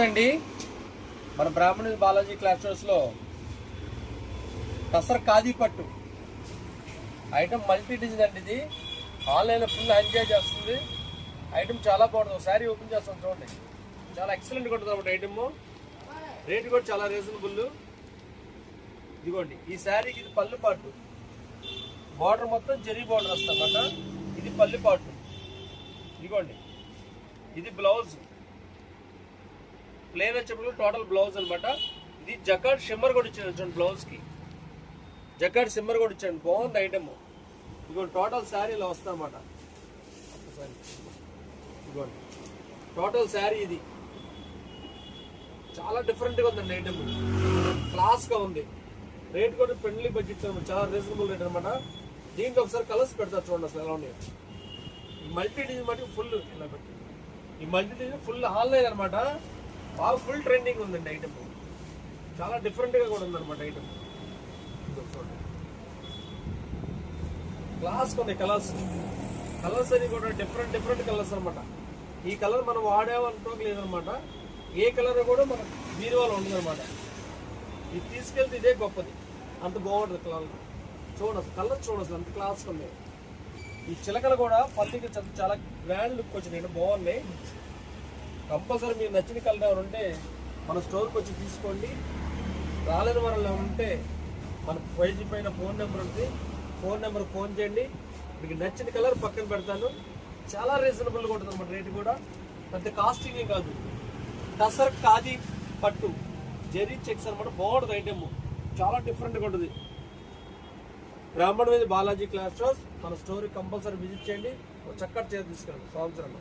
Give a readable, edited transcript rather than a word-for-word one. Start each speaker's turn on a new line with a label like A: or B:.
A: నమస్తే అండి. మన బ్రాహ్మణ బాలాజీ క్లాస్ స్టోర్స్లో టసర్ ఖాదీ పట్టు ఐటమ్ మల్టీ డిజైన్ అండి. ఇది ఆన్లైన్లో ఫుల్ ఎంజాయ్ చేస్తుంది. ఐటమ్ చాలా బాగుంటుంది. ఒకసారి ఓపెన్ చేస్తాం చూడండి. చాలా ఎక్సలెంట్గా ఉంటుంది అన్నమాట. ఐటమ్ రేట్ కూడా చాలా రీజనబుల్. ఇదిగోండి, ఈ శారీకి ఇది పళ్ళు పాటు, బార్డర్ మొత్తం జరీ బార్డర్ వస్తుందన్నమాట. ఇది పళ్ళు పాటు. ఇదిగోండి, ఇది బ్లౌజ్ ప్లేన్ వచ్చేప్పుడు టోటల్ బ్లౌజ్ అనమాట. ఇది జకార్డ్ షిమ్మర్ కూడా ఇచ్చాను చూడండి. బ్లౌజ్కి జకార్డ్ షిమ్మర్ కూడా ఇచ్చాను. బాగుంది ఐటమ్. ఇదిగోండి, టోటల్ శారీ ఇలా వస్తుంది అన్నమాట. ఇదిగోండి, టోటల్ శారీ ఇది చాలా డిఫరెంట్గా ఉందండి. ఐటమ్ క్లాస్గా ఉంది. రేట్ కూడా ఫ్రెండ్లీ బడ్జెట్ చాలా రీజనబుల్ రేట్ అనమాట. దీంట్లో ఒకసారి కలర్స్ పెడతారు చూడండి అసలు ఎలా ఉన్నాయి. మల్టీ డిజైన్ మట్టి ఫుల్ ఇలా పెట్టి, ఈ మల్టీ డిజైన్ ఫుల్ ఆన్లైన్ అనమాట. బాగా ఫుల్ ట్రెండింగ్ ఉందండి ఐటమ్. చాలా డిఫరెంట్గా కూడా ఉందన్నమాట ఐటమ్. చూడండి, క్లాస్ కొన్ని కలర్స్ అని కూడా డిఫరెంట్ కలర్స్ అనమాట. ఈ కలర్ మనం వాడామనుకో లేదనమాట. ఏ కలర్ కూడా మన బీరువాలో ఉండదన్నమాట. ఇది తీసుకెళ్తే ఇదే గొప్పది. అంత బాగుంటుంది కలర్. చూడండి అసలు కలర్ చూడండి అసలు అంత క్లాస్ ఉన్నాయి. ఈ చిలకలు కూడా పల్లికి చాలా గ్రాండ్ లుక్ వచ్చినాయి, బాగున్నాయి. కంపల్సరీ మీరు నచ్చిన కలర్ ఎవరు ఉంటే మన స్టోర్కి వచ్చి తీసుకోండి. రాలేని వాళ్ళు ఉంటే మన పేజీ పైన ఫోన్ నెంబర్ ఉంటుంది. ఫోన్ నెంబర్ ఫోన్ చేయండి. మీకు నచ్చిన కలర్ పక్కన పెడతాను. చాలా రీజనబుల్గా ఉంటుంది అన్నమాట. రేటు కూడా పెద్ద కాస్టింగ్ కాదు. టసర్ ఖాదీ పట్టు జెరీ చెక్స్ అనమాట. బాగుంటుంది ఐటమ్. చాలా డిఫరెంట్గా ఉంటుంది. బ్రాహ్మణ బాలాజీ క్లాస్ స్టోర్స్ మన స్టోర్కి కంపల్సరీ విజిట్ చేయండి. చక్కటి చేసి తీసుకెళ్ళండి సంవత్సరం.